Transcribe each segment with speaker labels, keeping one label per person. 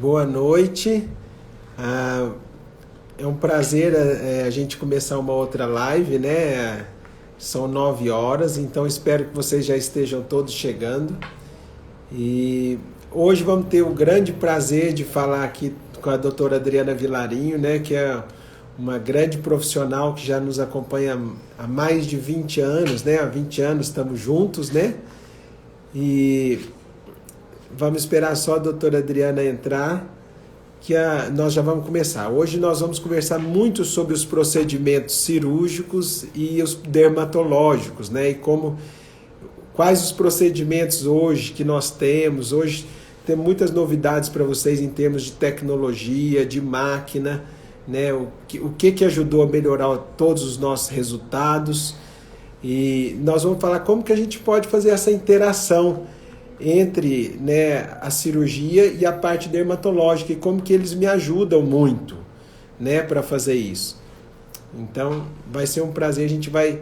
Speaker 1: Boa noite. Ah, é um prazer a gente começar uma outra live, né? São 9 horas, então espero que vocês já estejam todos chegando. E hoje vamos ter o grande prazer de falar aqui com a doutora Adriana Vilarinho, né? Que é uma grande profissional que já nos acompanha há mais de 20 anos, né? Há 20 anos estamos juntos, né? E vamos esperar só a doutora Adriana entrar nós já vamos começar. Hoje nós vamos conversar muito sobre os procedimentos cirúrgicos e os dermatológicos, né? E quais os procedimentos hoje que nós temos. Hoje tem muitas novidades para vocês em termos de tecnologia, de máquina, né? O que ajudou a melhorar todos os nossos resultados. E nós vamos falar como que a gente pode fazer essa interação entre, né, a cirurgia e a parte dermatológica e como que eles me ajudam muito, né, para fazer isso. Então, vai ser um prazer, a gente vai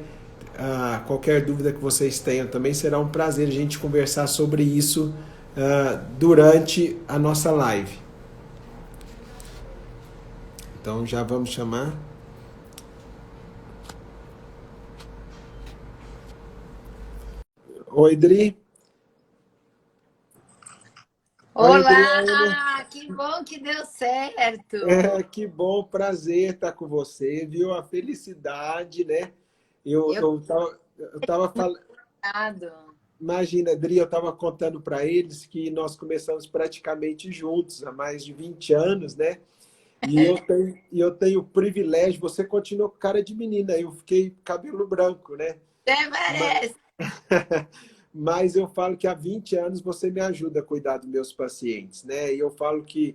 Speaker 1: qualquer dúvida que vocês tenham também será um prazer a gente conversar sobre isso durante a nossa live. Então, já vamos chamar. Oi, Dri. Oi, Adriana.
Speaker 2: Olá, que bom que deu certo.
Speaker 1: Que bom, prazer estar com você, viu? A felicidade, né? Eu,
Speaker 2: Eu
Speaker 1: eu tava, eu tava falando,
Speaker 2: obrigado.
Speaker 1: imagina, Adri, eu estava contando para eles que nós começamos praticamente juntos há mais de 20 anos, né? E eu tenho o privilégio, você continuou com cara de menina, eu fiquei cabelo branco, né?
Speaker 2: Até
Speaker 1: Mas,
Speaker 2: merece.
Speaker 1: mas eu falo que há 20 anos você me ajuda a cuidar dos meus pacientes, né? E eu falo que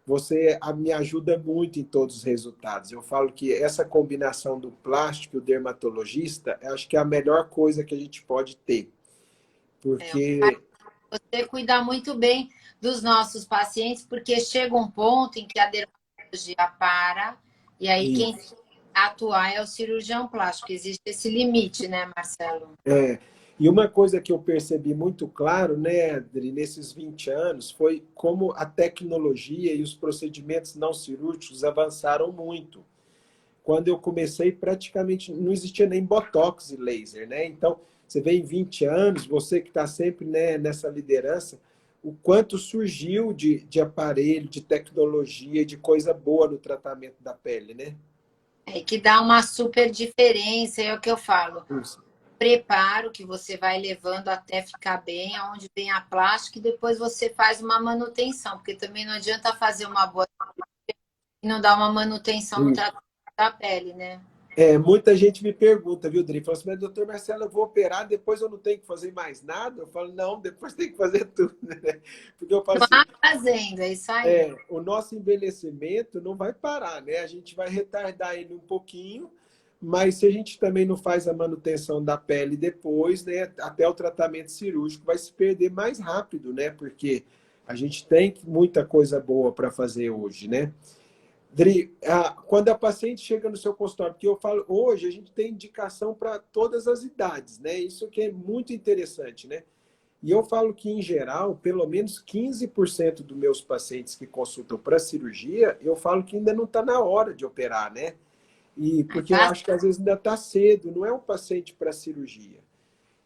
Speaker 1: você me ajuda muito em todos os resultados. Eu falo que essa combinação do plástico e o dermatologista, eu acho que é a melhor coisa que a gente pode ter. Porque
Speaker 2: Você cuida muito bem dos nossos pacientes, porque chega um ponto em que a dermatologia para, e aí quem tem
Speaker 1: isso.
Speaker 2: que atuar é o cirurgião plástico. Existe esse limite, né, Marcelo?
Speaker 1: E uma coisa que eu percebi muito claro, né, Adri, nesses 20 anos, foi como a tecnologia e os procedimentos não cirúrgicos avançaram muito. Quando eu comecei, praticamente não existia nem botox e laser, né? Então, você vê em 20 anos, você que está sempre, né, nessa liderança, o quanto surgiu de aparelho, de tecnologia, de coisa boa no tratamento da pele, né?
Speaker 2: É que dá uma super diferença, é o que eu falo.
Speaker 1: Isso.
Speaker 2: Preparo que você vai levando até ficar bem, aonde vem a plástica, e depois você faz uma manutenção, porque também não adianta fazer uma boa e não dar uma manutenção no tratamento da pele, né?
Speaker 1: Muita gente me pergunta, viu, Dri? Fala assim, mas doutor Marcelo, eu vou operar, depois eu não tenho que fazer mais nada? Eu falo, não, depois tem que fazer tudo, né? Porque eu falo assim,
Speaker 2: Fazendo, é isso aí.
Speaker 1: o nosso envelhecimento não vai parar, né? A gente vai retardar ele um pouquinho, mas se a gente também não faz a manutenção da pele depois, né? Até o tratamento cirúrgico vai se perder mais rápido, né? Porque a gente tem muita coisa boa para fazer hoje, né? Dri, quando a paciente chega no seu consultório, porque eu falo, hoje a gente tem indicação para todas as idades, né? Isso que é muito interessante, né? E eu falo que, em geral, pelo menos 15% dos meus pacientes que consultam para cirurgia, eu falo que ainda não está na hora de operar, né? E porque eu
Speaker 2: Faz-
Speaker 1: acho que às vezes ainda está cedo, não é um paciente para cirurgia.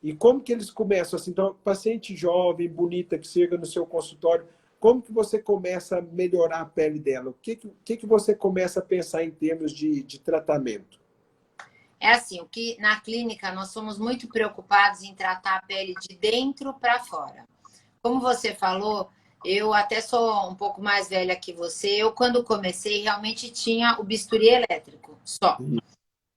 Speaker 1: E como que eles começam assim? Então, paciente jovem, bonita, que chega no seu consultório, como que você começa a melhorar a pele dela? O que você começa a pensar em termos de tratamento?
Speaker 2: É assim, o que na clínica nós somos muito preocupados em tratar a pele de dentro para fora. Como você falou, eu até sou um pouco mais velha que você. Eu, quando comecei, realmente tinha o bisturi elétrico só.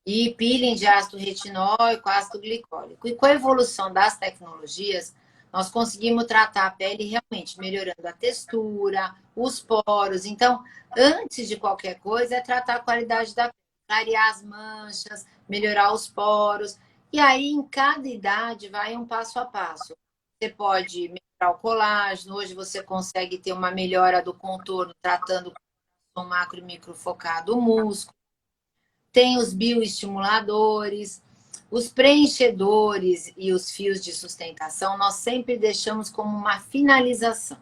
Speaker 2: E peeling de ácido retinóico, ácido glicólico. E com a evolução das tecnologias, nós conseguimos tratar a pele realmente melhorando a textura, os poros. Então, antes de qualquer coisa, é tratar a qualidade da pele, clarear as manchas, melhorar os poros. E aí, em cada idade, vai um passo a passo. Você pode melhorar o colágeno, hoje você consegue ter uma melhora do contorno, tratando com macro e micro focado o músculo. Tem os bioestimuladores, os preenchedores e os fios de sustentação, nós sempre deixamos como uma finalização.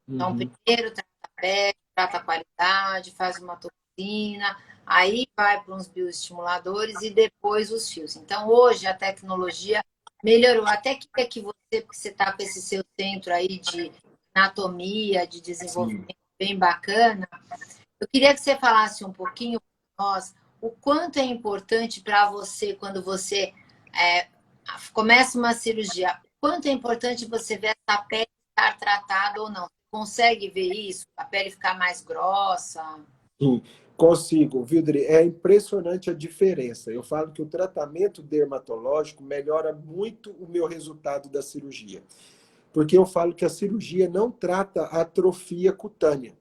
Speaker 2: Então,
Speaker 1: Uhum.
Speaker 2: primeiro pele, trata a qualidade, faz uma toxina, aí vai para uns bioestimuladores e depois os fios. Então, hoje a tecnologia melhorou. Até que você está com esse seu centro aí de anatomia, de
Speaker 1: Sim.
Speaker 2: desenvolvimento bem bacana, eu queria que você falasse um pouquinho para nós o quanto é importante para você quando você começa uma cirurgia, o quanto é importante você ver essa pele estar tratada ou não. Você consegue ver isso? A pele ficar mais grossa?
Speaker 1: Sim, consigo, viu, Dri? É impressionante a diferença. Eu falo que o tratamento dermatológico melhora muito o meu resultado da cirurgia. Porque eu falo que a cirurgia não trata a atrofia cutânea.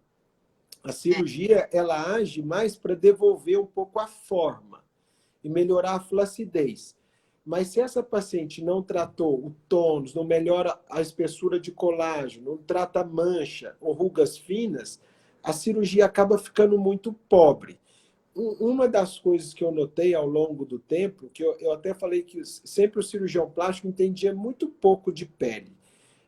Speaker 1: A
Speaker 2: É,
Speaker 1: cirurgia, ela age mais para devolver um pouco a forma e melhorar a flacidez. Mas se essa paciente não tratou o tônus, não melhora a espessura de colágeno, não trata mancha ou rugas finas, a cirurgia acaba ficando muito pobre. Uma das coisas que eu notei ao longo do tempo, que eu até falei que sempre o cirurgião plástico entendia muito pouco de pele.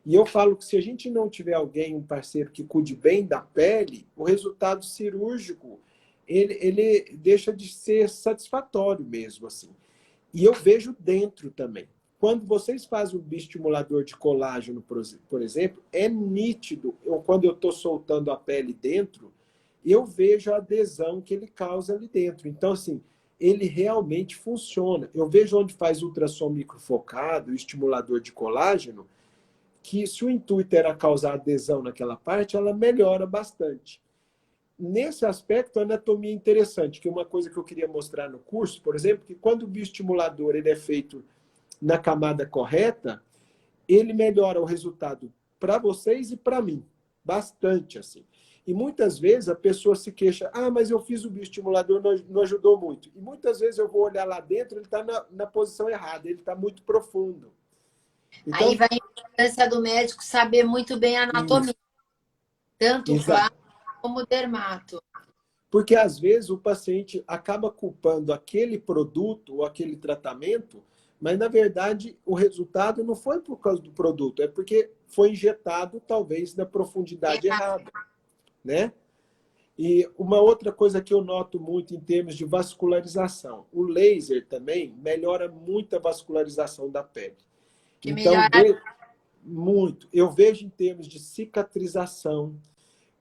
Speaker 1: E eu falo que se a gente não tiver alguém, um parceiro que cuide bem da pele, o resultado cirúrgico ele deixa de ser satisfatório mesmo assim. E eu vejo dentro também. Quando vocês fazem um bioestimulador de colágeno, por exemplo, é nítido. Quando eu estou soltando a pele dentro, eu vejo a adesão que ele causa ali dentro. Então, assim, ele realmente funciona. Eu vejo onde faz ultrassom microfocado, estimulador de colágeno, que se o intuito era causar adesão naquela parte, ela melhora bastante. Nesse aspecto, a anatomia é interessante, que é uma coisa que eu queria mostrar no curso, por exemplo, que quando o bioestimulador ele é feito na camada correta, ele melhora o resultado para vocês e para mim, bastante assim. E muitas vezes a pessoa se queixa, mas eu fiz o bioestimulador, não ajudou muito. E muitas vezes eu vou olhar lá dentro, ele está na posição errada, ele está muito profundo.
Speaker 2: aí
Speaker 1: Então,
Speaker 2: vai a importância do médico saber muito bem a anatomia,
Speaker 1: isso,
Speaker 2: tanto
Speaker 1: exato.
Speaker 2: plástico como dermato.
Speaker 1: Porque às vezes o paciente acaba culpando aquele produto ou aquele tratamento, mas na verdade o resultado não foi por causa do produto, é porque foi injetado talvez na profundidade errada, né? E uma outra coisa que eu noto muito em termos de vascularização, o laser também melhora muito a vascularização da pele.
Speaker 2: Que
Speaker 1: Então,
Speaker 2: melhora.
Speaker 1: muito. Eu vejo em termos de cicatrização,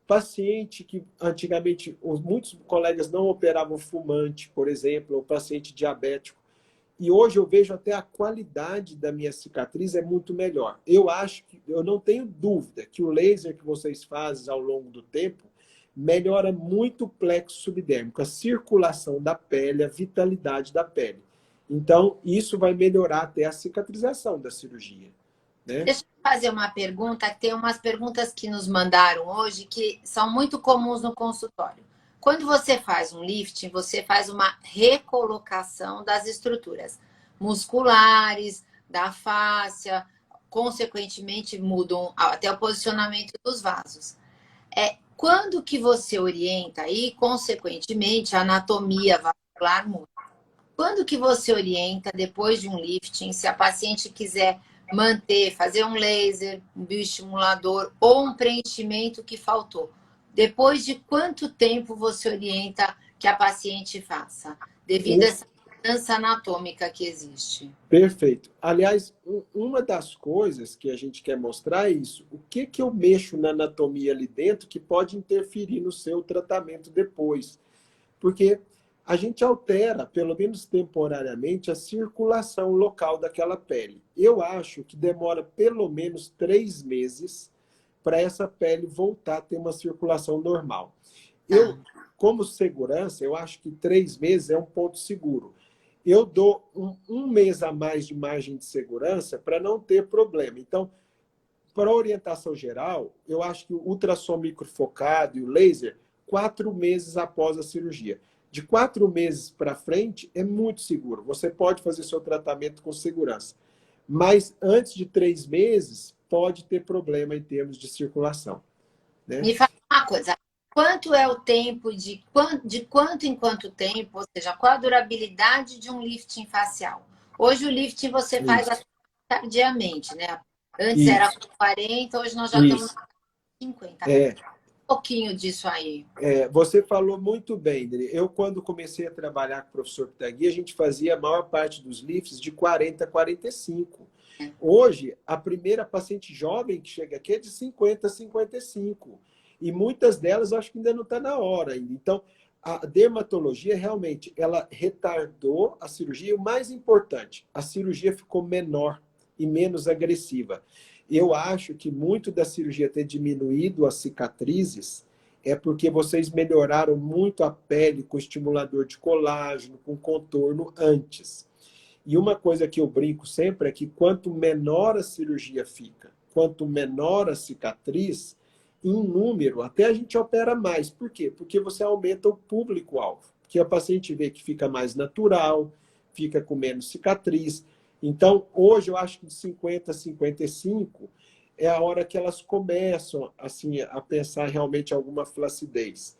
Speaker 1: paciente que antigamente muitos colegas não operavam fumante, por exemplo, ou paciente diabético. E hoje eu vejo até a qualidade da minha cicatriz é muito melhor. Eu acho que, eu não tenho dúvida que o laser que vocês fazem ao longo do tempo melhora muito o plexo subdérmico, a circulação da pele, a vitalidade da pele. Então, isso vai melhorar até a cicatrização da cirurgia, né?
Speaker 2: Deixa eu fazer uma pergunta, tem umas perguntas que nos mandaram hoje que são muito comuns no consultório. Quando você faz um lifting, você faz uma recolocação das estruturas musculares, da fáscia, consequentemente mudam até o posicionamento dos vasos. Quando que você orienta e, consequentemente, a anatomia vascular muda? Quando que você orienta, depois de um lifting, se a paciente quiser manter, fazer um laser, um bioestimulador ou um preenchimento que faltou? Depois de quanto tempo você orienta que a paciente faça? Devido a essa mudança anatômica que existe.
Speaker 1: Perfeito. Aliás, uma das coisas que a gente quer mostrar é isso. O que que eu mexo na anatomia ali dentro que pode interferir no seu tratamento depois? Porque a gente altera, pelo menos temporariamente, a circulação local daquela pele. Eu acho que demora pelo menos 3 meses para essa pele voltar a ter uma circulação normal.
Speaker 2: Tá.
Speaker 1: Eu, como segurança, eu acho que 3 meses é um ponto seguro. Eu dou um mês a mais de margem de segurança para não ter problema. Então, para orientação geral, eu acho que o ultrassom microfocado e o laser, 4 meses após a cirurgia. De 4 meses para frente, é muito seguro. Você pode fazer seu tratamento com segurança. Mas antes de 3 meses, pode ter problema em termos de circulação, né?
Speaker 2: Me fala uma coisa. Quanto é o tempo de quanto em quanto tempo, ou seja, qual a durabilidade de um lifting facial? Hoje o lifting você faz
Speaker 1: Isso,
Speaker 2: tardiamente, né? Antes era
Speaker 1: isso,
Speaker 2: com 40, hoje nós já estamos
Speaker 1: isso.
Speaker 2: com 50.
Speaker 1: É.
Speaker 2: pouquinho disso aí.
Speaker 1: Você falou muito bem, Dri. Eu, quando comecei a trabalhar com o professor Pitagui, a gente fazia a maior parte dos lifts de 40 a 45. Hoje, a primeira paciente jovem que chega aqui é de 50 a 55. E muitas delas eu acho que ainda não está na hora ainda. Então, a dermatologia realmente, ela retardou a cirurgia. E o mais importante, a cirurgia ficou menor e menos agressiva. Eu acho que muito da cirurgia ter diminuído as cicatrizes é porque vocês melhoraram muito a pele com estimulador de colágeno, com contorno antes. E uma coisa que eu brinco sempre é que quanto menor a cirurgia fica, quanto menor a cicatriz, em número, até a gente opera mais. Por quê? Porque você aumenta o público-alvo. Porque a paciente vê que fica mais natural, fica com menos cicatriz. Então, hoje, eu acho que de 50 a 55 é a hora que elas começam assim, a pensar realmente em alguma flacidez.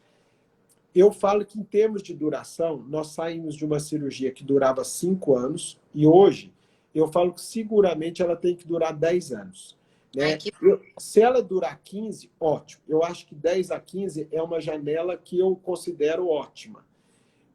Speaker 1: Eu falo que, em termos de duração, nós saímos de uma cirurgia que durava 5 anos e hoje eu falo que seguramente ela tem que durar 10 anos. Né? Se ela durar 15, ótimo. Eu acho que 10 a 15 é uma janela que eu considero ótima.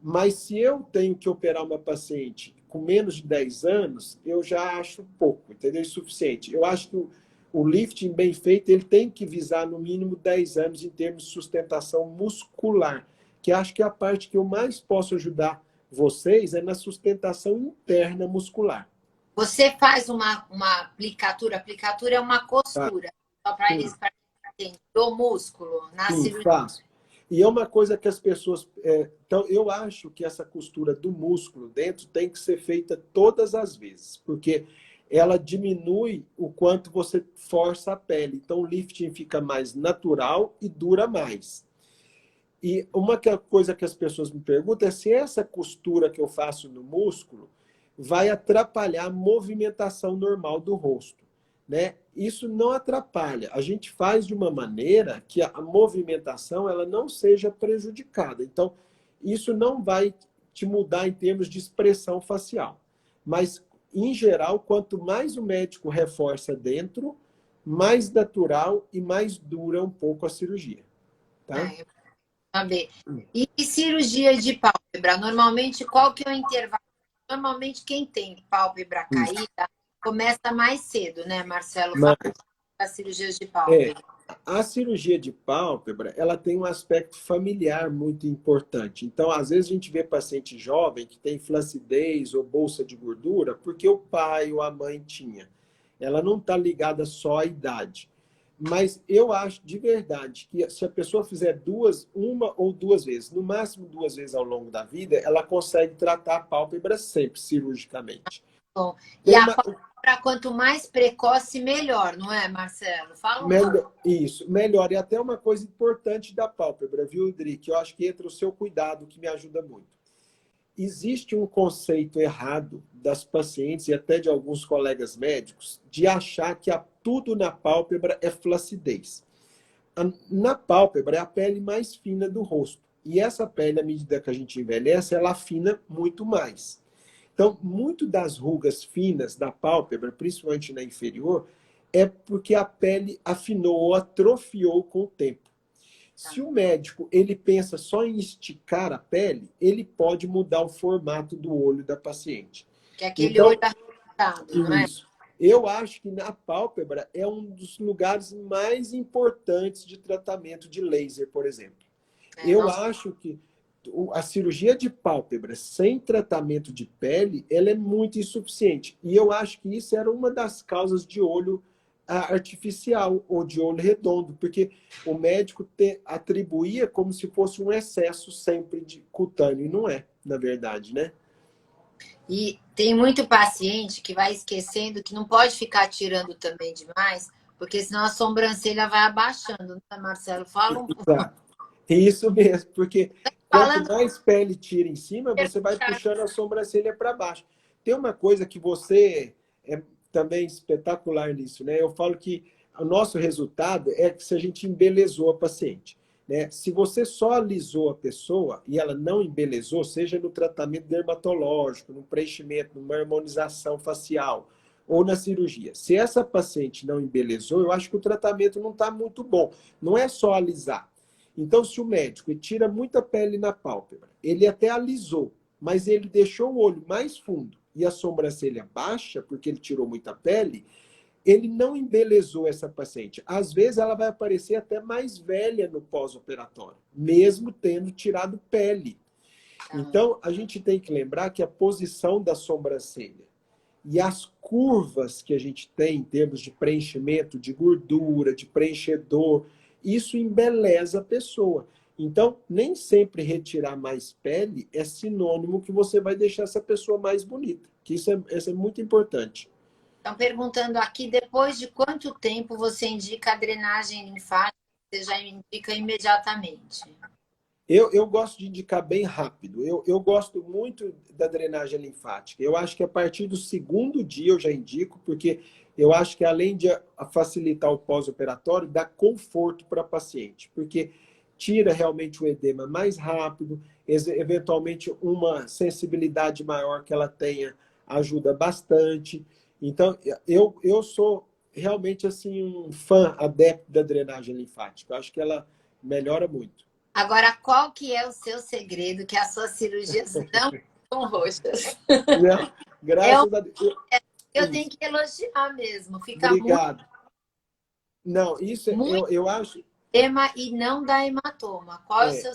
Speaker 1: Mas se eu tenho que operar uma paciente com menos de 10 anos, eu já acho pouco, entendeu? Insuficiente. Eu acho que o lifting bem feito, ele tem que visar no mínimo 10 anos em termos de sustentação muscular, que acho que é a parte que eu mais posso ajudar vocês é na sustentação interna muscular.
Speaker 2: Você faz uma aplicatura. Aplicatura é uma costura, só para eles entenderem, do músculo na cirurgia.
Speaker 1: Faço. E é uma coisa que as pessoas... então, eu acho que essa costura do músculo dentro tem que ser feita todas as vezes, porque ela diminui o quanto você força a pele. Então, o lifting fica mais natural e dura mais. E uma coisa que as pessoas me perguntam é se essa costura que eu faço no músculo vai atrapalhar a movimentação normal do rosto. Né? Isso não atrapalha. A gente faz de uma maneira que a movimentação ela não seja prejudicada. Então, isso não vai te mudar em termos de expressão facial. Mas, em geral, quanto mais o médico reforça dentro, mais natural e mais dura um pouco a cirurgia. Tá?
Speaker 2: Saber. E cirurgia de pálpebra? Normalmente, qual que é o intervalo? Normalmente, quem tem pálpebra caída começa mais cedo, né, Marcelo? Fala das cirurgias de pálpebra.
Speaker 1: A cirurgia de pálpebra, ela tem um aspecto familiar muito importante. Então, às vezes a gente vê paciente jovem que tem flacidez ou bolsa de gordura porque o pai ou a mãe tinha. Ela não está ligada só à idade. Mas eu acho de verdade que se a pessoa fizer uma ou duas vezes, no máximo 2 vezes ao longo da vida, ela consegue tratar a pálpebra sempre, cirurgicamente.
Speaker 2: Bom, e a pálpebra, quanto mais precoce, melhor, não é, Marcelo? Fala
Speaker 1: Isso, melhor. E até uma coisa importante da pálpebra, viu, Dri? Que eu acho que entra o seu cuidado, que me ajuda muito. Existe um conceito errado das pacientes e até de alguns colegas médicos de achar que tudo na pálpebra é flacidez. Na pálpebra é a pele mais fina do rosto. E essa pele, à medida que a gente envelhece, ela afina muito mais. Então, muito das rugas finas da pálpebra, principalmente na inferior, é porque a pele afinou ou atrofiou com o tempo. Se o médico ele pensa só em esticar a pele, ele pode mudar o formato do olho da paciente.
Speaker 2: Que é aquele olho arredondado, não é?
Speaker 1: Isso. Eu acho que na pálpebra é um dos lugares mais importantes de tratamento de laser, por exemplo. Eu acho que a cirurgia de pálpebra sem tratamento de pele, ela é muito insuficiente. E eu acho que isso era uma das causas de olho artificial ou de olho redondo, porque o médico atribuía como se fosse um excesso sempre de cutâneo, e não é, na verdade, né?
Speaker 2: E tem muito paciente que vai esquecendo que não pode ficar tirando também demais, porque senão a sobrancelha vai abaixando, né, Marcelo? Fala um pouco.
Speaker 1: Isso mesmo, porque quanto mais pele tira em cima, você vai puxando a sobrancelha para baixo. Tem uma coisa que você é também espetacular nisso, né? Eu falo que o nosso resultado é que se a gente embelezou a paciente, né? Se você só alisou a pessoa e ela não embelezou, seja no tratamento dermatológico, no preenchimento, numa harmonização facial ou na cirurgia, se essa paciente não embelezou, eu acho que o tratamento não está muito bom. Não é só alisar. Então, se o médico ele tira muita pele na pálpebra, ele até alisou, mas ele deixou o olho mais fundo e a sobrancelha baixa, porque ele tirou muita pele, ele não embelezou essa paciente. Às vezes, ela vai aparecer até mais velha no pós-operatório, mesmo tendo tirado pele. Então, a gente tem que lembrar que a posição da sobrancelha e as curvas que a gente tem em termos de preenchimento, de gordura, de preenchedor, isso embeleza a pessoa. Então, nem sempre retirar mais pele é sinônimo que você vai deixar essa pessoa mais bonita. Que isso é muito importante.
Speaker 2: Estão perguntando aqui, depois de quanto tempo você indica a drenagem linfática? Você já indica imediatamente?
Speaker 1: Eu gosto de indicar bem rápido. Eu gosto muito da drenagem linfática. Eu acho que a partir do segundo dia eu já indico, porque eu acho que além de facilitar o pós-operatório, dá conforto para a paciente, porque tira realmente o edema mais rápido, eventualmente uma sensibilidade maior que ela tenha ajuda bastante. Então, eu sou realmente assim um fã adepto da drenagem linfática. Eu acho que ela melhora muito.
Speaker 2: Agora, qual que é o seu segredo que as suas cirurgias não ficam roxas?
Speaker 1: Não, graças a Deus.
Speaker 2: Eu tenho que elogiar mesmo. Fica
Speaker 1: Obrigado. Não, isso
Speaker 2: muito
Speaker 1: eu acho.
Speaker 2: edema e não dá hematoma. Qual é o seu...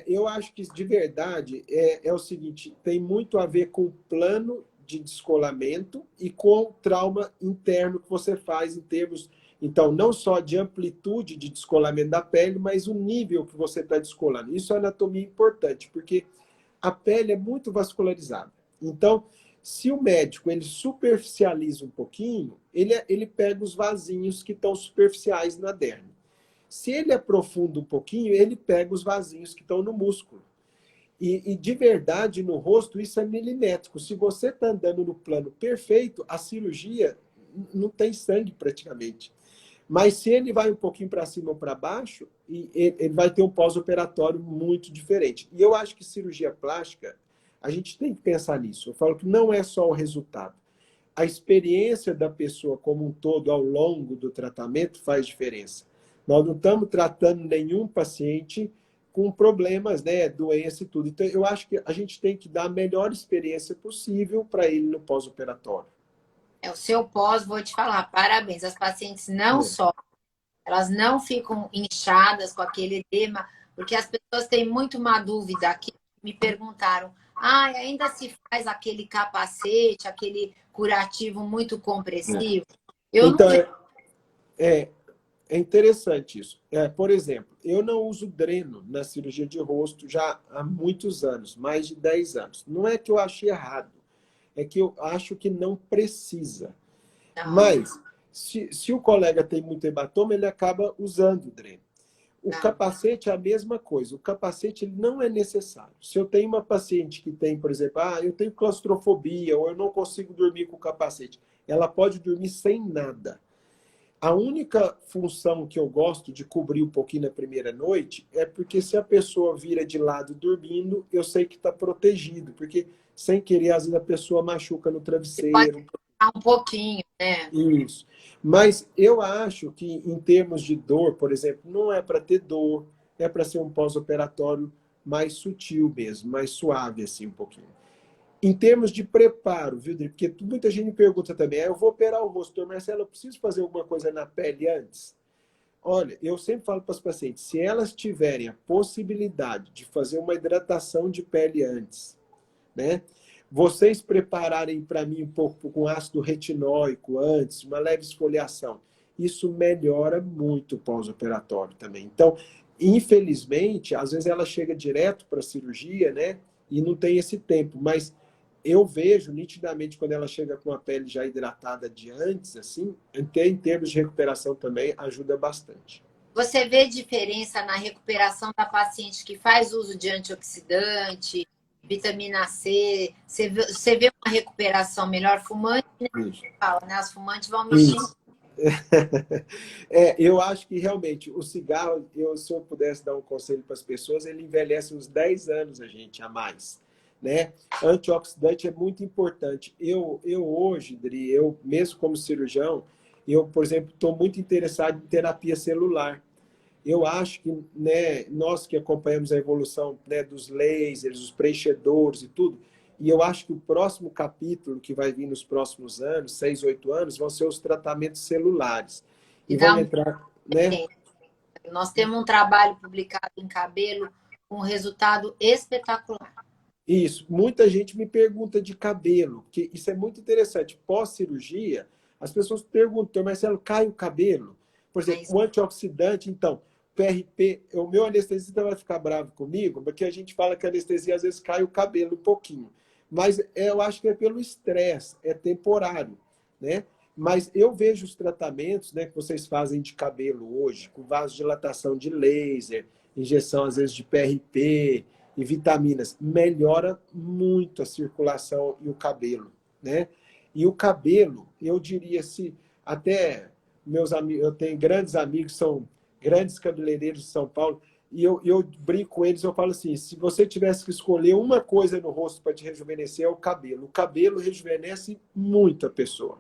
Speaker 1: Eu acho que de verdade é o seguinte: tem muito a ver com o plano de descolamento e com o trauma interno que você faz em termos. Então, não só de amplitude de descolamento da pele, mas o nível que você está descolando. Isso é anatomia importante, porque a pele é muito vascularizada. Então, se o médico ele superficializa um pouquinho, ele pega os vasinhos que estão superficiais na derme. Se ele aprofunda um pouquinho, ele pega os vasinhos que estão no músculo. E de verdade, no rosto, isso é milimétrico. Se você está andando no plano perfeito, a cirurgia não tem sangue praticamente. Mas se ele vai um pouquinho para cima ou para baixo, ele vai ter um pós-operatório muito diferente. E eu acho que cirurgia plástica, a gente tem que pensar nisso. Eu falo que não é só o resultado. A experiência da pessoa como um todo ao longo do tratamento faz diferença. Nós não estamos tratando nenhum paciente com problemas, né, doença e tudo. Então, eu acho que a gente tem que dar a melhor experiência possível para ele no pós-operatório.
Speaker 2: O seu pós, vou te falar, parabéns. As pacientes não sofrem, elas não ficam inchadas com aquele edema, porque as pessoas têm muito uma dúvida aqui, me perguntaram, ainda se faz aquele capacete, aquele curativo muito compressivo? Eu
Speaker 1: Então,
Speaker 2: não vejo.
Speaker 1: é interessante isso. Por exemplo, eu não uso dreno na cirurgia de rosto já há muitos anos, mais de 10 anos. Não é que eu achei errado, é que eu acho que não precisa.
Speaker 2: Não.
Speaker 1: Mas, se o colega tem muito hematoma, ele acaba usando o dreno. O capacete é a mesma coisa. O capacete ele não é necessário. Se eu tenho uma paciente que tem, por exemplo, eu tenho claustrofobia ou eu não consigo dormir com o capacete, ela pode dormir sem nada. A única função que eu gosto de cobrir um pouquinho na primeira noite é porque se a pessoa vira de lado dormindo, eu sei que está protegido, porque sem querer, às vezes a pessoa machuca no travesseiro.
Speaker 2: Pode ficar um pouquinho, né?
Speaker 1: Isso. Mas eu acho que em termos de dor, por exemplo, não é para ter dor, é para ser um pós-operatório mais sutil mesmo, mais suave assim um pouquinho. Em termos de preparo, viu, Dri? Porque muita gente me pergunta também, eu vou operar o rosto, doutor Marcelo, eu preciso fazer alguma coisa na pele antes? Olha, eu sempre falo para as pacientes, se elas tiverem a possibilidade de fazer uma hidratação de pele antes, né? Vocês prepararem para mim um pouco com ácido retinóico antes, uma leve esfoliação, isso melhora muito o pós-operatório também. Então, infelizmente, às vezes ela chega direto para a cirurgia, né? E não tem esse tempo, mas eu vejo nitidamente quando ela chega com a pele já hidratada de antes, assim, até em termos de recuperação também ajuda bastante.
Speaker 2: Você vê diferença na recuperação da paciente que faz uso de antioxidante, vitamina C? Você vê uma recuperação melhor? Fumante, né? Fala, né? As fumantes vão me xingar.
Speaker 1: Eu acho que realmente o cigarro, se eu pudesse dar um conselho para as pessoas, ele envelhece uns 10 anos a mais. Né? Antioxidante é muito importante. Eu hoje, Dri, mesmo como cirurgião, eu, por exemplo, estou muito interessado em terapia celular. Eu acho que, né, nós que acompanhamos a evolução, né, dos lasers, os preenchedores e tudo, e eu acho que o próximo capítulo que vai vir nos próximos anos, 6, 8 anos, vão ser os tratamentos celulares.
Speaker 2: E
Speaker 1: E
Speaker 2: dá
Speaker 1: vão
Speaker 2: muito
Speaker 1: entrar, né?
Speaker 2: tempo. Nós temos um trabalho publicado em cabelo com um resultado espetacular.
Speaker 1: Isso. Muita gente me pergunta de cabelo, que isso é muito interessante. Pós-cirurgia, as pessoas perguntam, Marcelo, cai o cabelo? Por exemplo,
Speaker 2: Mas
Speaker 1: o antioxidante, então, PRP, o meu anestesista vai ficar bravo comigo, porque a gente fala que a anestesia às vezes cai o cabelo um pouquinho. Mas eu acho que é pelo estresse, é temporário, né? Mas eu vejo os tratamentos, né, que vocês fazem de cabelo hoje, com vasodilatação de laser, injeção às vezes de PRP, e vitaminas, melhora muito a circulação e o cabelo, né? E o cabelo, eu diria se até meus amigos, eu tenho grandes amigos, são grandes cabeleireiros de São Paulo, e eu brinco com eles, eu falo assim, se você tivesse que escolher uma coisa no rosto para te rejuvenescer, é o cabelo. O cabelo rejuvenesce muito a pessoa.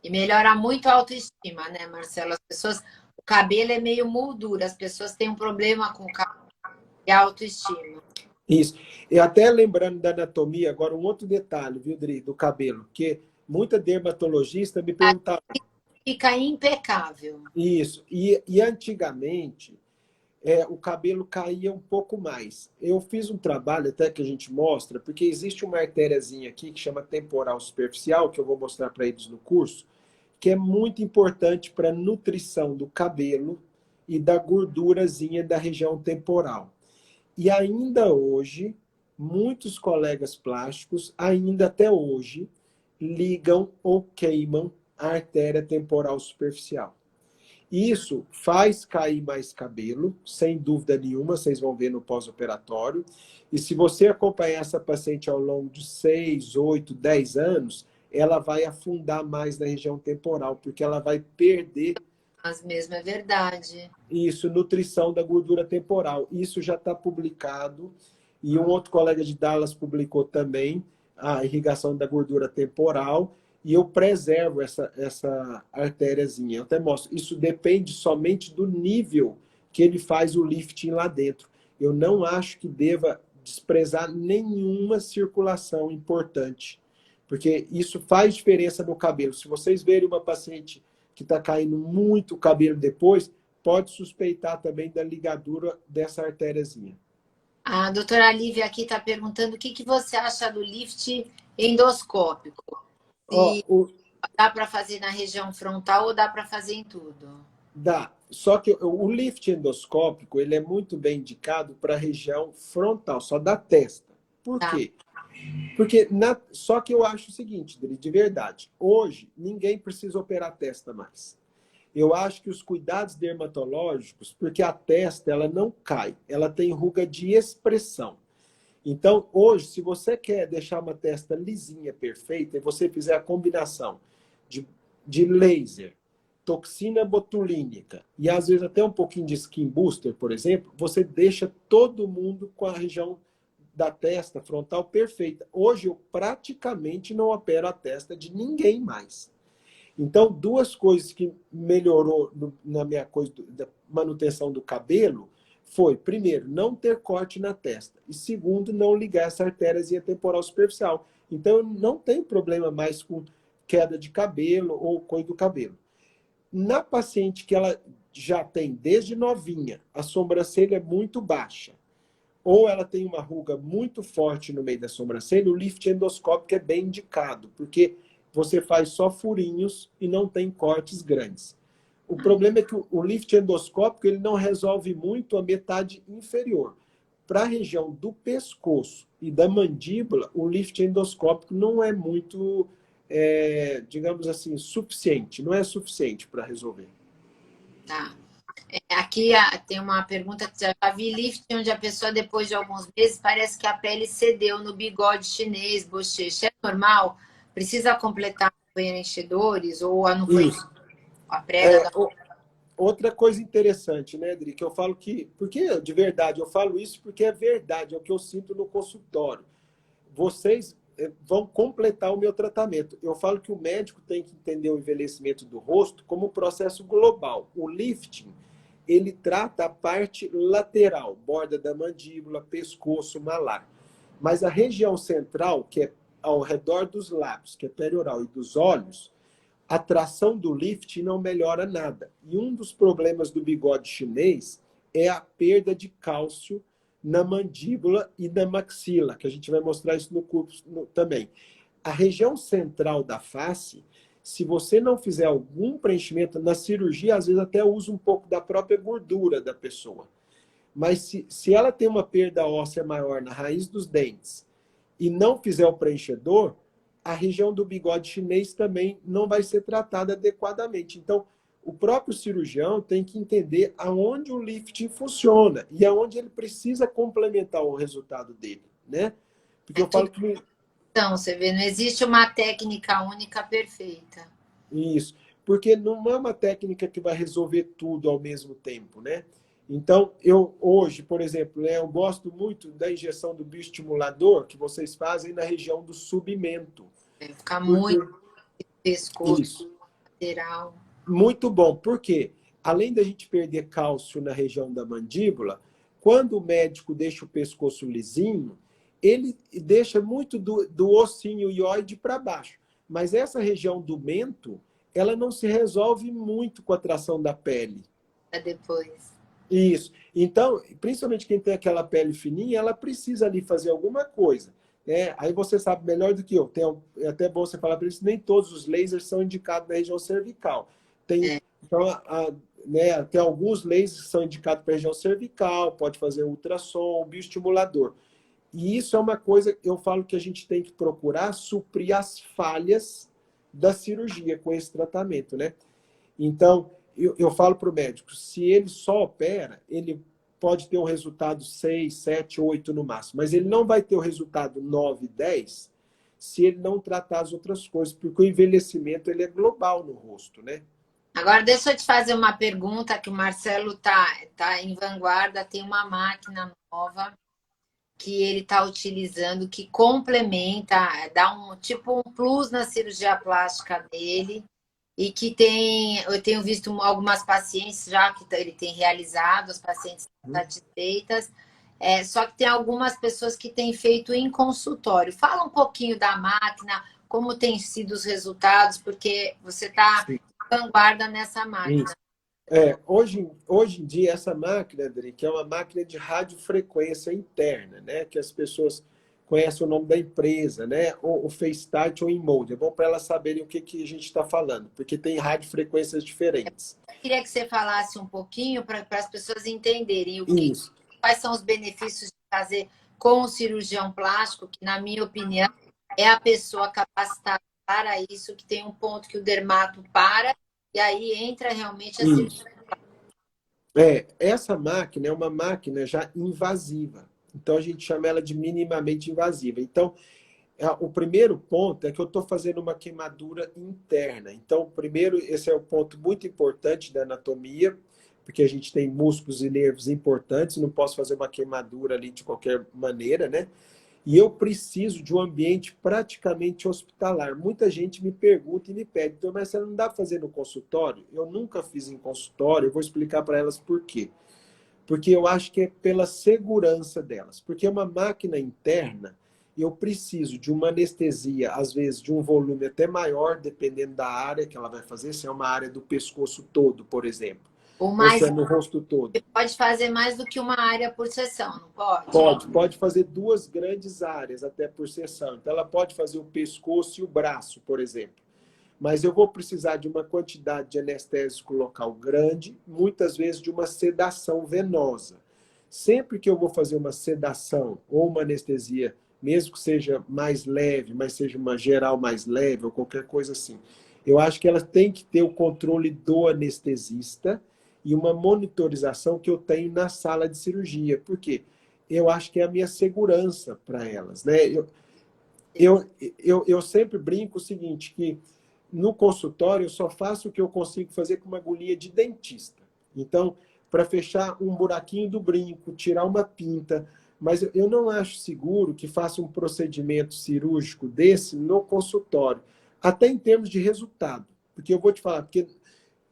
Speaker 2: e melhora muito a autoestima, né, Marcelo? As pessoas, o cabelo é meio moldura, as pessoas têm um problema com o cabelo e a autoestima.
Speaker 1: Isso. E até lembrando da anatomia, agora um outro detalhe, viu, Dri, do cabelo, que muita dermatologista me perguntava
Speaker 2: Fica impecável.
Speaker 1: isso. E antigamente, o cabelo caía um pouco mais. Eu fiz um trabalho até que a gente mostra, porque existe uma artériazinha aqui que chama temporal superficial, que eu vou mostrar para eles no curso, que é muito importante para a nutrição do cabelo e da gordurazinha da região temporal. E ainda hoje, muitos colegas plásticos, ainda até hoje, ligam ou queimam a artéria temporal superficial. Isso faz cair mais cabelo, sem dúvida nenhuma, vocês vão ver no pós-operatório. E se você acompanhar essa paciente ao longo de 6, 8, 10 anos, ela vai afundar mais na região temporal, porque ela vai perder
Speaker 2: Mas mesmo é verdade.
Speaker 1: isso, nutrição da gordura temporal. Isso já está publicado. E um outro colega de Dallas publicou também a irrigação da gordura temporal. E eu preservo essa artériazinha. Eu até mostro. Isso depende somente do nível que ele faz o lifting lá dentro. Eu não acho que deva desprezar nenhuma circulação importante. Porque isso faz diferença no cabelo. Se vocês verem uma paciente que está caindo muito cabelo depois, pode suspeitar também da ligadura dessa artériazinha.
Speaker 2: A doutora Lívia aqui está perguntando o que você acha do lift endoscópico.
Speaker 1: Ó,
Speaker 2: Se dá para fazer na região frontal ou dá para fazer em tudo?
Speaker 1: dá. Só que o lift endoscópico ele é muito bem indicado para a região frontal, só da testa. Por
Speaker 2: Tá.
Speaker 1: quê? Porque só que eu acho o seguinte, de verdade, hoje ninguém precisa operar a testa mais. Eu acho que os cuidados dermatológicos, porque a testa ela não cai, ela tem ruga de expressão. Então, hoje, se você quer deixar uma testa lisinha, perfeita, e você fizer a combinação de, de laser, toxina botulínica e às vezes até um pouquinho de skin booster, por exemplo, você deixa todo mundo com a região da testa frontal perfeita. Hoje eu praticamente não opero a testa de ninguém mais. Então, duas coisas que melhorou na minha coisa da manutenção do cabelo foi, primeiro, não ter corte na testa. E segundo, não ligar essa artériazinha temporal superficial. Então, eu não tenho problema mais com queda de cabelo ou coisa do cabelo. Na paciente que ela já tem desde novinha, a sobrancelha é muito baixa, ou ela tem uma ruga muito forte no meio da sobrancelha, o lift endoscópico é bem indicado, porque você faz só furinhos e não tem cortes grandes. O problema é que o lift endoscópico ele não resolve muito a metade inferior. Para a região do pescoço e da mandíbula, o lift endoscópico não é muito, digamos assim, suficiente. Não é suficiente para resolver.
Speaker 2: Tá. Aqui tem uma pergunta que já vi lift onde a pessoa, depois de alguns meses, parece que a pele cedeu no bigode chinês, bochecha. É normal? Precisa completar preenchedores ou não foi
Speaker 1: Isso.
Speaker 2: a prega?
Speaker 1: Outra coisa interessante, né, Adri, que eu falo que... Porque, de verdade, eu falo isso porque é verdade, é o que eu sinto no consultório. Vocês vão completar o meu tratamento. Eu falo que o médico tem que entender o envelhecimento do rosto como um processo global. O lifting ele trata a parte lateral, borda da mandíbula, pescoço, malar. Mas a região central, que é ao redor dos lábios, que é perioral, e dos olhos, a tração do lift não melhora nada. E um dos problemas do bigode chinês é a perda de cálcio na mandíbula e na maxila, que a gente vai mostrar isso no curso também. A região central da face, se você não fizer algum preenchimento, na cirurgia, às vezes até usa um pouco da própria gordura da pessoa. Mas se ela tem uma perda óssea maior na raiz dos dentes e não fizer o preenchedor, a região do bigode chinês também não vai ser tratada adequadamente. Então, o próprio cirurgião tem que entender aonde o lifting funciona e aonde ele precisa complementar o resultado dele, né? Porque eu falo que...
Speaker 2: Então, você vê, não existe uma técnica única perfeita.
Speaker 1: Isso, porque não é uma técnica que vai resolver tudo ao mesmo tempo, né? Então, eu hoje, por exemplo, né, eu gosto muito da injeção do bioestimulador que vocês fazem na região do submento.
Speaker 2: Fica muito pescoço,
Speaker 1: isso.
Speaker 2: lateral.
Speaker 1: Muito bom, porque além da gente perder cálcio na região da mandíbula, quando o médico deixa o pescoço lisinho, ele deixa muito do ossinho ióide para baixo. Mas essa região do mento, ela não se resolve muito com a tração da pele.
Speaker 2: É depois.
Speaker 1: Isso. Então, principalmente quem tem aquela pele fininha, ela precisa ali fazer alguma coisa. Né? Aí você sabe melhor do que eu. É até bom você falar para isso, nem todos os lasers são indicados na região cervical. Então, né, até alguns lasers são indicados para a região cervical, pode fazer ultrassom, bioestimulador. E isso é uma coisa que eu falo que a gente tem que procurar suprir as falhas da cirurgia com esse tratamento, né? Então, eu falo para o médico, se ele só opera, ele pode ter um resultado 6, 7, 8 no máximo, mas ele não vai ter o resultado 9, 10 se ele não tratar as outras coisas, porque o envelhecimento ele é global no rosto, né?
Speaker 2: Agora, deixa eu te fazer uma pergunta que o Marcelo tá em vanguarda, tem uma máquina nova que ele está utilizando, que complementa, dá um tipo um plus na cirurgia plástica dele, e que eu tenho visto algumas pacientes já que ele tem realizado, as pacientes satisfeitas, só que tem algumas pessoas que têm feito em consultório. Fala um pouquinho da máquina, como tem sido os resultados, porque você está em vanguarda nessa máquina.
Speaker 1: Isso. Hoje em dia, essa máquina, Adri, que é uma máquina de radiofrequência interna, né? Que as pessoas conhecem o nome da empresa, né? O FaceTouch ou InMode. É bom para elas saberem o que a gente está falando, porque tem radiofrequências diferentes.
Speaker 2: Eu queria que você falasse um pouquinho para as pessoas entenderem quais são os benefícios de fazer com o cirurgião plástico, que, na minha opinião, é a pessoa capacitada para isso, que tem um ponto que o dermato para, e aí entra realmente a cirurgia.
Speaker 1: Essa máquina é uma máquina já invasiva. Então, a gente chama ela de minimamente invasiva. Então, o primeiro ponto é que eu estou fazendo uma queimadura interna. Então, primeiro, esse é o ponto muito importante da anatomia, porque a gente tem músculos e nervos importantes, não posso fazer uma queimadura ali de qualquer maneira, né? E eu preciso de um ambiente praticamente hospitalar. Muita gente me pergunta e me pede, então, mas você não dá para fazer no consultório? Eu nunca fiz em consultório, eu vou explicar para elas por quê. Porque eu acho que é pela segurança delas. Porque é uma máquina interna, eu preciso de uma anestesia, às vezes de um volume até maior, dependendo da área que ela vai fazer, se é uma área do pescoço todo, por exemplo. Ou se é no rosto todo.
Speaker 2: Pode fazer mais do que uma área por sessão, não pode?
Speaker 1: Pode fazer 2 grandes áreas até por sessão. Então, ela pode fazer o pescoço e o braço, por exemplo. Mas eu vou precisar de uma quantidade de anestésico local grande, muitas vezes de uma sedação venosa. Sempre que eu vou fazer uma sedação ou uma anestesia, mesmo que seja mais leve, mas seja uma geral mais leve ou qualquer coisa assim, eu acho que ela tem que ter o controle do anestesista e uma monitorização que eu tenho na sala de cirurgia. Por quê? Eu acho que é a minha segurança para elas, né? Eu sempre brinco o seguinte, que no consultório eu só faço o que eu consigo fazer com uma agulhinha de dentista. Então, para fechar um buraquinho do brinco, tirar uma pinta, mas eu não acho seguro que faça um procedimento cirúrgico desse no consultório, até em termos de resultado. Porque eu vou te falar, porque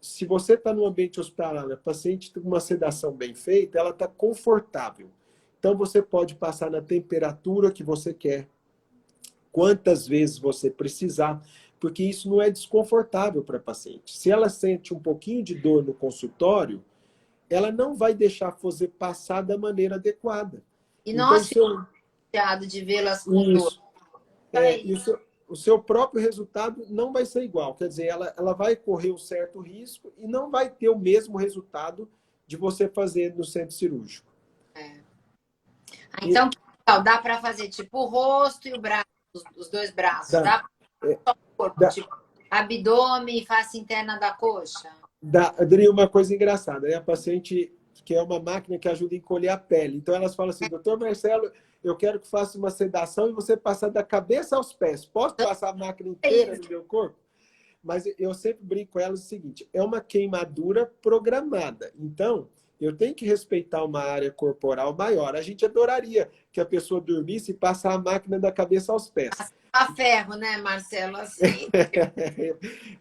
Speaker 1: se você está no ambiente hospitalar, a paciente com uma sedação bem feita, ela está confortável. Então, você pode passar na temperatura que você quer, quantas vezes você precisar, porque isso não é desconfortável para a paciente. Se ela sente um pouquinho de dor no consultório, ela não vai deixar você passar da maneira adequada.
Speaker 2: E
Speaker 1: Então,
Speaker 2: nós ficamos chateados de vê-las com dor.
Speaker 1: isso, e o seu próprio resultado não vai ser igual. Quer dizer, ela vai correr um certo risco e não vai ter o mesmo resultado de você fazer no centro cirúrgico.
Speaker 2: Então, que tal? Dá para fazer tipo o rosto e o braço, os dois braços. Dá para o corpo, tipo abdômen e face interna da coxa.
Speaker 1: Adri, uma coisa engraçada, né? A paciente que é uma máquina que ajuda a encolher a pele. Então elas falam assim, doutor Marcelo, eu quero que faça uma sedação e você passar da cabeça aos pés. Posso passar a máquina inteira no meu corpo? Mas eu sempre brinco com elas o seguinte, é uma queimadura programada. Então, eu tenho que respeitar uma área corporal maior. A gente adoraria que a pessoa dormisse e passasse a máquina da cabeça aos pés.
Speaker 2: A ferro, né, Marcelo? Assim.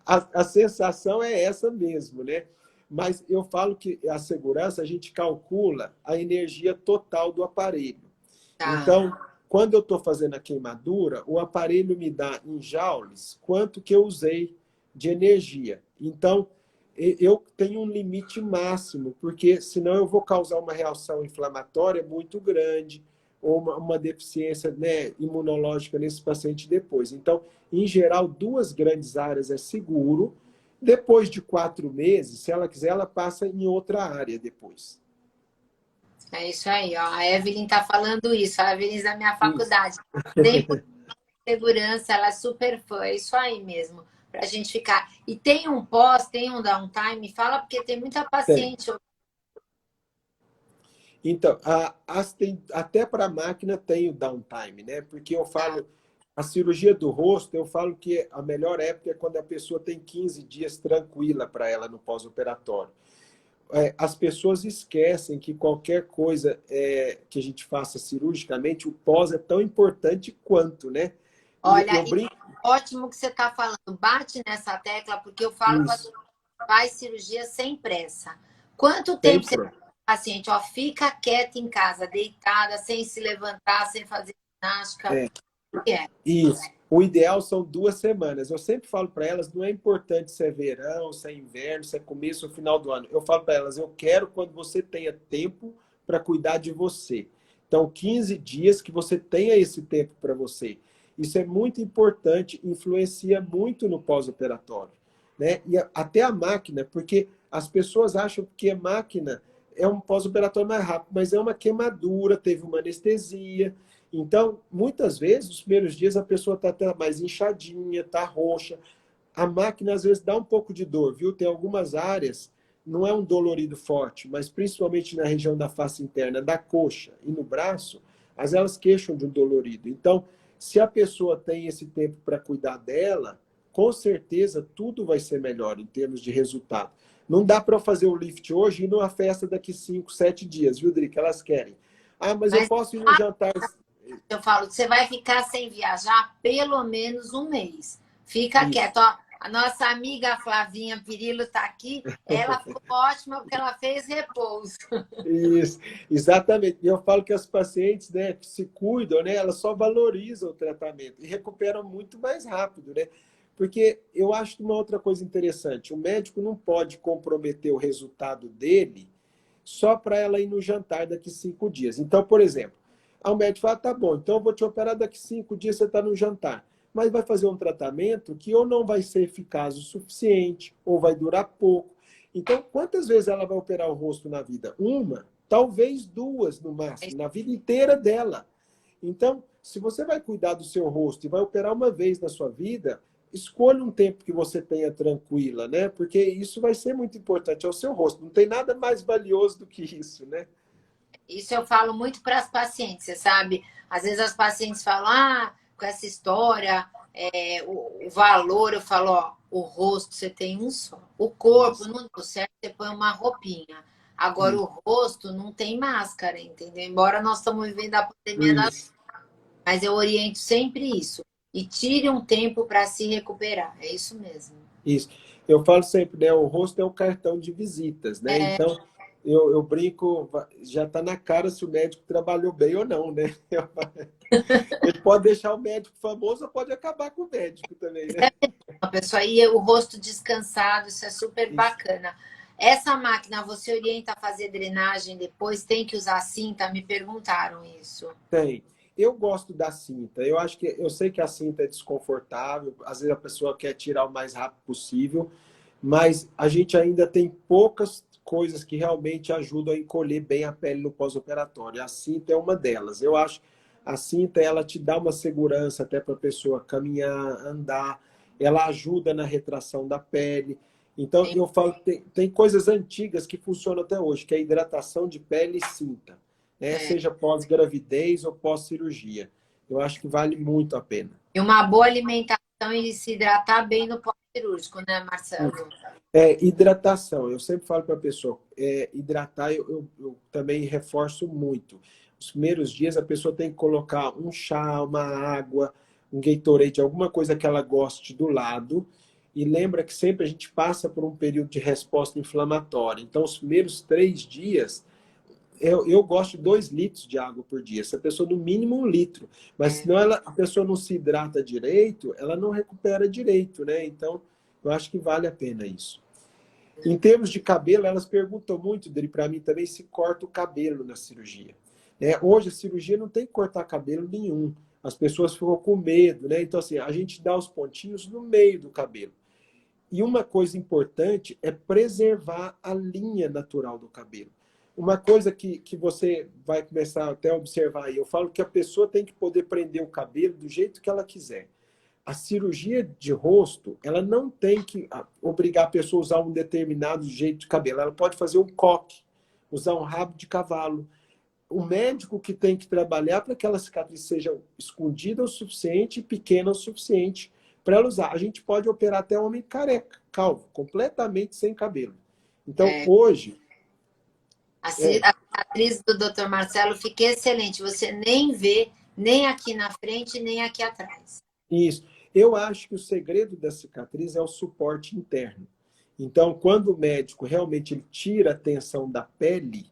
Speaker 1: A sensação é essa mesmo, né? Mas eu falo que a segurança, a gente calcula a energia total do aparelho.
Speaker 2: Tá.
Speaker 1: Então, quando eu estou fazendo a queimadura, o aparelho me dá em joules quanto que eu usei de energia. Então, eu tenho um limite máximo, porque senão eu vou causar uma reação inflamatória muito grande, ou uma deficiência, né, imunológica nesse paciente depois. Então, em geral, 2 grandes áreas é seguro. Depois de 4 meses, se ela quiser, ela passa em outra área depois.
Speaker 2: É isso aí, ó. A Evelyn está falando isso. A Evelyn é da minha faculdade. 100% de segurança, ela é super fã. É isso aí mesmo, para a gente ficar. E tem um pós, tem um downtime? Fala, porque tem muita paciente.
Speaker 1: Então, até para a máquina tem o downtime, né? Porque eu falo, a cirurgia do rosto, eu falo que a melhor época é quando a pessoa tem 15 dias tranquila para ela no pós-operatório. As pessoas esquecem que qualquer coisa que a gente faça cirurgicamente, o pós é tão importante quanto, né?
Speaker 2: Olha, ótimo que você está falando. Bate nessa tecla, porque eu falo para faz cirurgia sem pressa. Quanto tempo você paciente, ó, fica quieta em casa, deitada, sem se levantar, sem fazer ginástica?
Speaker 1: Isso. O ideal são 2 semanas. Eu sempre falo para elas, não é importante se é verão, se é inverno, se é começo ou final do ano. Eu falo para elas, eu quero quando você tenha tempo para cuidar de você. Então, 15 dias que você tenha esse tempo para você. Isso é muito importante, influencia muito no pós-operatório, né? E até a máquina, porque as pessoas acham que a máquina é um pós-operatório mais rápido, mas é uma queimadura, teve uma anestesia. Então, muitas vezes, nos primeiros dias, a pessoa está mais inchadinha, está roxa. A máquina, às vezes, dá um pouco de dor, viu? Tem algumas áreas, não é um dolorido forte, mas principalmente na região da face interna, da coxa e no braço, elas queixam de um dolorido. Então, se a pessoa tem esse tempo para cuidar dela, com certeza tudo vai ser melhor em termos de resultado. Não dá para fazer o lift hoje e ir numa festa daqui 5, 7 dias, viu, Dri? Que elas querem. Ah, mas eu posso ir no jantar.
Speaker 2: Eu falo, você vai ficar sem viajar pelo menos um mês. Fica quieto. Ó, a nossa amiga Flavinha Pirillo está aqui. Ela ficou ótima porque ela fez repouso.
Speaker 1: Isso, exatamente. E eu falo que as pacientes, né, que se cuidam, né, elas só valorizam o tratamento e recuperam muito mais rápido, né? Porque eu acho uma outra coisa interessante, o médico não pode comprometer o resultado dele só para ela ir no jantar daqui 5 dias. Então, por exemplo, o médico fala, tá bom, então eu vou te operar daqui 5 dias, você está no jantar. Mas vai fazer um tratamento que ou não vai ser eficaz o suficiente, ou vai durar pouco. Então, quantas vezes ela vai operar o rosto na vida? 1, talvez 2 no máximo, na vida inteira dela. Então, se você vai cuidar do seu rosto e vai operar uma vez na sua vida, escolha um tempo que você tenha tranquila, né? Porque isso vai ser muito importante ao seu rosto. Não tem nada mais valioso do que isso, né?
Speaker 2: Isso eu falo muito para as pacientes, você sabe? Às vezes as pacientes falam, com essa história, o valor, eu falo, ó, o rosto você tem um só. O corpo não deu certo, você põe uma roupinha. Agora, o rosto não tem máscara, entendeu? Embora nós estamos vivendo a pandemia mas eu oriento sempre isso. E tire um tempo para se recuperar. É isso mesmo.
Speaker 1: Isso. Eu falo sempre, né? O rosto é um cartão de visitas, né?
Speaker 2: É,
Speaker 1: Então, eu brinco, já está na cara se o médico trabalhou bem ou não, né? Ele pode deixar o médico famoso ou pode acabar com o médico também, né?
Speaker 2: a pessoa ia o rosto descansado, isso é super
Speaker 1: Isso.
Speaker 2: bacana. Essa máquina, você orienta a fazer drenagem depois? Tem que usar cinta? Me perguntaram isso.
Speaker 1: Tem. Eu gosto da cinta. Eu acho que eu sei que a cinta é desconfortável, às vezes a pessoa quer tirar o mais rápido possível, mas a gente ainda tem poucas coisas que realmente ajudam a encolher bem a pele no pós-operatório. A cinta é uma delas. Eu acho a cinta ela te dá uma segurança até para a pessoa caminhar, andar, ela ajuda na retração da pele. Então,
Speaker 2: Tem-
Speaker 1: eu falo, tem coisas antigas que funcionam até hoje, que é a hidratação de pele e cinta, né?
Speaker 2: é.
Speaker 1: Seja pós-gravidez ou pós-cirurgia. Eu acho que vale muito a pena.
Speaker 2: E uma boa alimentação e se hidratar bem no pós-cirúrgico, né, Marcelo?
Speaker 1: Hidratação, eu sempre falo para a pessoa, hidratar eu também reforço muito. Os primeiros dias a pessoa tem que colocar um chá, uma água, um Gatorade, alguma coisa que ela goste do lado. E lembra que sempre a gente passa por um período de resposta inflamatória. Então, os primeiros 3 dias, eu gosto de 2 litros de água por dia. Se a pessoa, no mínimo, 1 litro. Mas
Speaker 2: É,
Speaker 1: senão a pessoa não se hidrata direito, ela não recupera direito, né? Então, eu acho que vale a pena isso. Em termos de cabelo, elas perguntam muito dele para mim também se corta o cabelo na cirurgia. Hoje a cirurgia não tem que cortar cabelo nenhum. As pessoas ficam com medo, né? Então, assim, a gente dá os pontinhos no meio do cabelo. E uma coisa importante é preservar a linha natural do cabelo. Uma coisa que você vai começar até a observar aí, eu falo que a pessoa tem que poder prender o cabelo do jeito que ela quiser. A cirurgia de rosto, ela não tem que obrigar a pessoa a usar um determinado jeito de cabelo. Ela pode fazer um coque, usar um rabo de cavalo. O médico que tem que trabalhar para que aquela cicatriz seja escondida o suficiente e pequena o suficiente para ela usar. A gente pode operar até homem careca, calvo, completamente sem cabelo. Então,
Speaker 2: é.
Speaker 1: hoje,
Speaker 2: A cicatriz do Dr. Marcelo fica excelente. Você nem vê, nem aqui na frente, nem aqui atrás.
Speaker 1: isso. Eu acho que o segredo da cicatriz é o suporte interno. Então, quando o médico realmente ele tira a tensão da pele,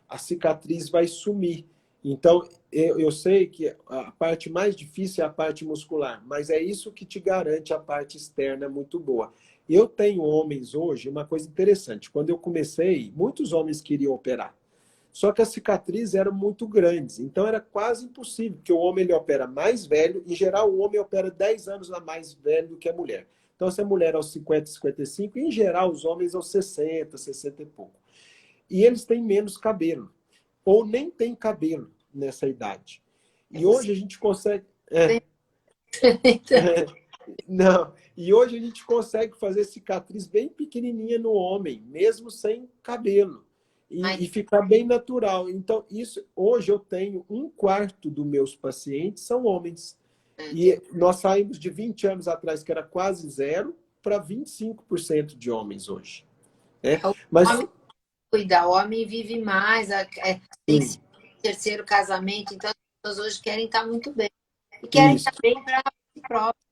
Speaker 1: a cicatriz vai sumir. Então, eu sei que a parte mais difícil é a parte muscular, mas é isso que te garante a parte externa muito boa. Eu tenho homens hoje, uma coisa interessante, quando eu comecei, muitos homens queriam operar. Só que as cicatrizes eram muito grandes, então era quase impossível, porque o homem ele opera mais velho, em geral o homem opera 10 anos a mais velho do que a mulher. Então, se a mulher aos 50, 55, em geral os homens aos 60, 60 e pouco. E eles têm menos cabelo, ou nem têm cabelo nessa idade.
Speaker 2: É
Speaker 1: E
Speaker 2: você.
Speaker 1: hoje a gente consegue.
Speaker 2: Então,
Speaker 1: Não, e hoje a gente consegue fazer cicatriz bem pequenininha no homem, mesmo sem cabelo,
Speaker 2: mas,
Speaker 1: e ficar bem natural. Então, isso hoje eu tenho 1/4 dos meus pacientes são homens. E nós saímos de 20 anos atrás, que era quase zero, para 25% de homens hoje. Né?
Speaker 2: o
Speaker 1: Mas,
Speaker 2: homem cuida, o homem vive mais, tem
Speaker 1: sim,
Speaker 2: esse terceiro casamento, então as pessoas hoje querem estar muito bem. E querem
Speaker 1: isso.
Speaker 2: estar bem para si próprio.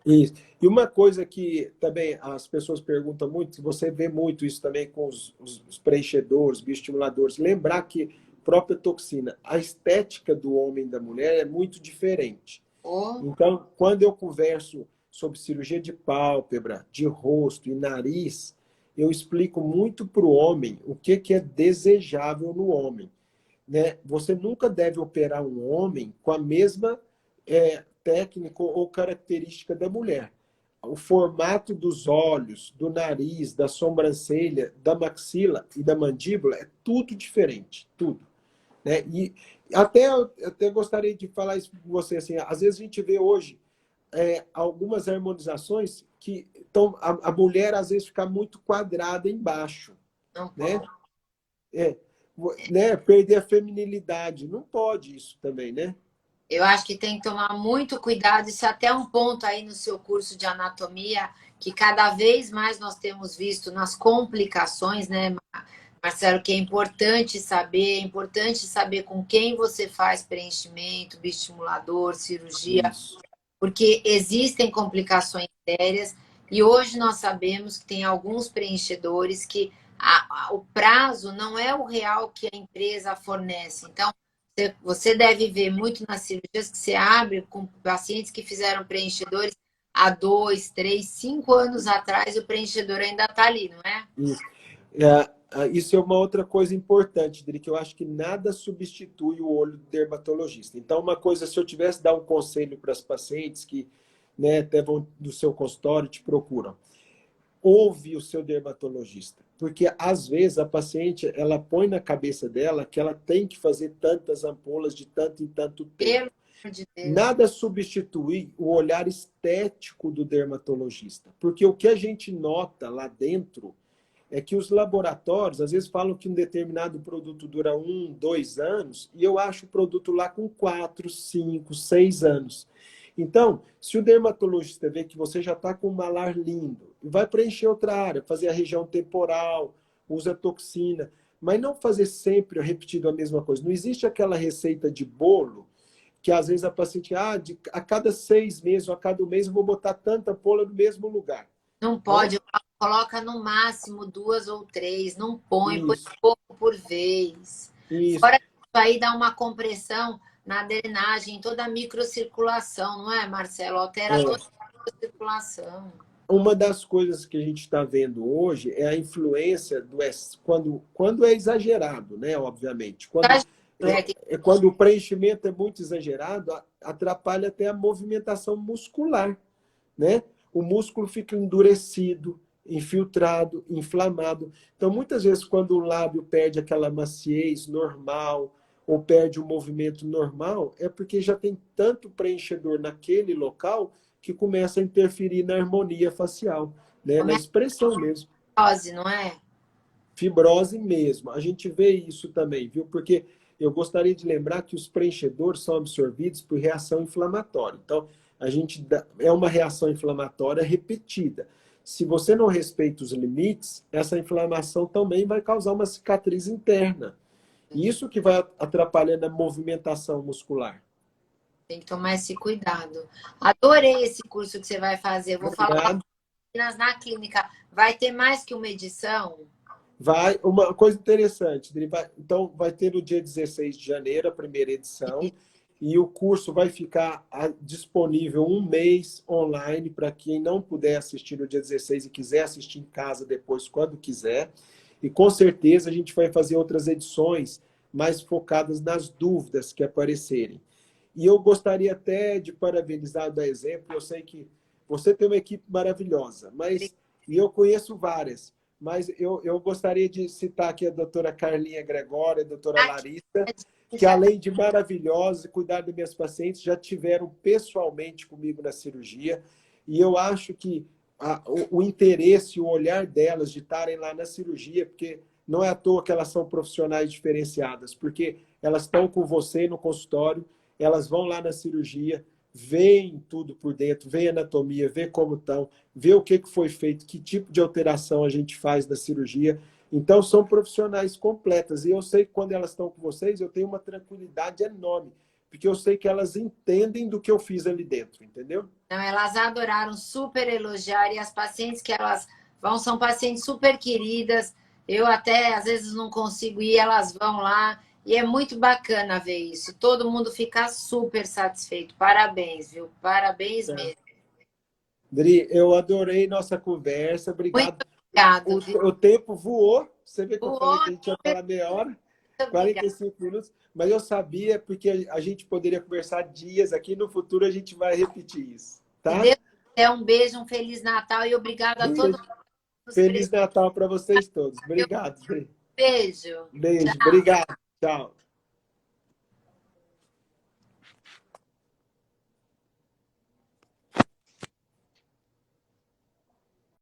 Speaker 1: Isso. E uma coisa que também as pessoas perguntam muito, você vê muito isso também com os preenchedores, bioestimuladores, lembrar que própria toxina, a estética do homem e da mulher é muito diferente.
Speaker 2: Oh,
Speaker 1: Então, quando eu converso sobre cirurgia de pálpebra, de rosto e nariz, eu explico muito para o homem o que é desejável no homem, né? Você nunca deve operar um homem com a mesma técnica ou característica da mulher. O formato dos olhos, do nariz, da sobrancelha, da maxila e da mandíbula é tudo diferente, tudo. Né? E até gostaria de falar isso com você, assim, às vezes a gente vê hoje algumas harmonizações que a mulher às vezes fica muito quadrada embaixo,
Speaker 2: não
Speaker 1: né?
Speaker 2: pode.
Speaker 1: É, né? Perder a feminilidade. Não pode isso também, né?
Speaker 2: Eu acho que tem que tomar muito cuidado. Isso é até um ponto aí no seu curso de anatomia, que cada vez mais nós temos visto nas complicações, né, Marcelo, que é importante saber com quem você faz preenchimento, bioestimulador, cirurgia,
Speaker 1: Isso.
Speaker 2: porque existem complicações sérias E hoje nós sabemos que tem alguns preenchedores que o prazo não é o real que a empresa fornece. Então, você deve ver muito nas cirurgias que você abre com pacientes que fizeram preenchedores há 2, 3, 5 anos atrás, e o preenchedor ainda está ali, não é?
Speaker 1: Isso. Isso é uma outra coisa importante, Dri, que eu acho que nada substitui o olho do dermatologista. Então, uma coisa, se eu tivesse dar um conselho para as pacientes que, né, até vão do seu consultório e te procuram, ouve o seu dermatologista, porque às vezes a paciente ela põe na cabeça dela que ela tem que fazer tantas ampolas de tanto em tanto tempo.
Speaker 2: Pelo amor de Deus.
Speaker 1: Nada substitui o olhar estético do dermatologista, porque o que a gente nota lá dentro é que os laboratórios às vezes falam que um determinado produto dura 1, 2 anos, e eu acho o produto lá com 4, 5, 6 anos. Então, se o dermatologista vê que você já está com um malar lindo, vai preencher outra área, fazer a região temporal, usa toxina, mas não fazer sempre repetido a mesma coisa. Não existe aquela receita de bolo que às vezes a paciente, a cada 6 meses ou a cada mês eu vou botar tanta ampola no mesmo lugar.
Speaker 2: Não pode, coloca no máximo 2 ou 3, não põe
Speaker 1: Isso,
Speaker 2: pouco por vez.
Speaker 1: isso.
Speaker 2: Fora isso aí dá uma compressão na drenagem, toda a microcirculação, não é, Marcelo? Altera toda a microcirculação.
Speaker 1: Uma das coisas que a gente está vendo hoje é a influência quando é exagerado, né? Obviamente. Quando o preenchimento é muito exagerado, atrapalha até a movimentação muscular, né? O músculo fica endurecido, infiltrado, inflamado. Então, muitas vezes, quando o lábio perde aquela maciez normal ou perde o movimento normal, é porque já tem tanto preenchedor naquele local que começa a interferir na harmonia facial, né? Na expressão mesmo.
Speaker 2: Fibrose, não é?
Speaker 1: Fibrose mesmo. A gente vê isso também, viu? Porque eu gostaria de lembrar que os preenchedores são absorvidos por reação inflamatória. Então, é uma reação inflamatória repetida. Se você não respeita os limites, essa inflamação também vai causar uma cicatriz interna. Isso que vai atrapalhando a movimentação muscular.
Speaker 2: Tem que tomar esse cuidado. Adorei esse curso que você vai fazer. Eu vou falar na clínica. Vai ter mais que uma edição?
Speaker 1: Vai, uma coisa interessante, então vai ter no dia 16 de janeiro a primeira edição, e o curso vai ficar disponível 1 mês online para quem não puder assistir no dia 16 e quiser assistir em casa depois, quando quiser. E com certeza a gente vai fazer outras edições mais focadas nas dúvidas que aparecerem. E eu gostaria até de parabenizar, dar exemplo, eu sei que você tem uma equipe maravilhosa, e eu conheço várias, mas eu gostaria de citar aqui a doutora Carlinha Gregório, a doutora Larissa, que além de maravilhosas e cuidar das minhas pacientes, já tiveram pessoalmente comigo na cirurgia, e eu acho que o interesse, o olhar delas de estarem lá na cirurgia, porque não é à toa que elas são profissionais diferenciadas, porque elas estão com você no consultório, elas vão lá na cirurgia, veem tudo por dentro, veem anatomia, vê como estão, vê o que foi feito, que tipo de alteração a gente faz na cirurgia. Então, são profissionais completas. E eu sei que quando elas estão com vocês, eu tenho uma tranquilidade enorme, porque eu sei que elas entendem do que eu fiz ali dentro, entendeu?
Speaker 2: Não, elas adoraram, super elogiar, e as pacientes que elas vão são pacientes super queridas. Eu até, às vezes, não consigo ir, elas vão lá. E é muito bacana ver isso. Todo mundo fica super satisfeito. Parabéns, viu? Parabéns mesmo.
Speaker 1: Dri, eu adorei nossa conversa. Obrigado.
Speaker 2: Muito obrigado.
Speaker 1: O tempo voou. Você vê que eu falei
Speaker 2: Voou.
Speaker 1: que a gente ia falar meia hora, 45 minutos. Mas eu sabia, porque a gente poderia conversar dias aqui. No futuro a gente vai repetir isso. Tá?
Speaker 2: Um beijo, um Feliz Natal e obrigado a todos.
Speaker 1: Feliz Natal para vocês todos. Obrigado, Dri.
Speaker 2: Beijo.
Speaker 1: Beijo.
Speaker 2: Tchau.
Speaker 1: Obrigado. Tchau.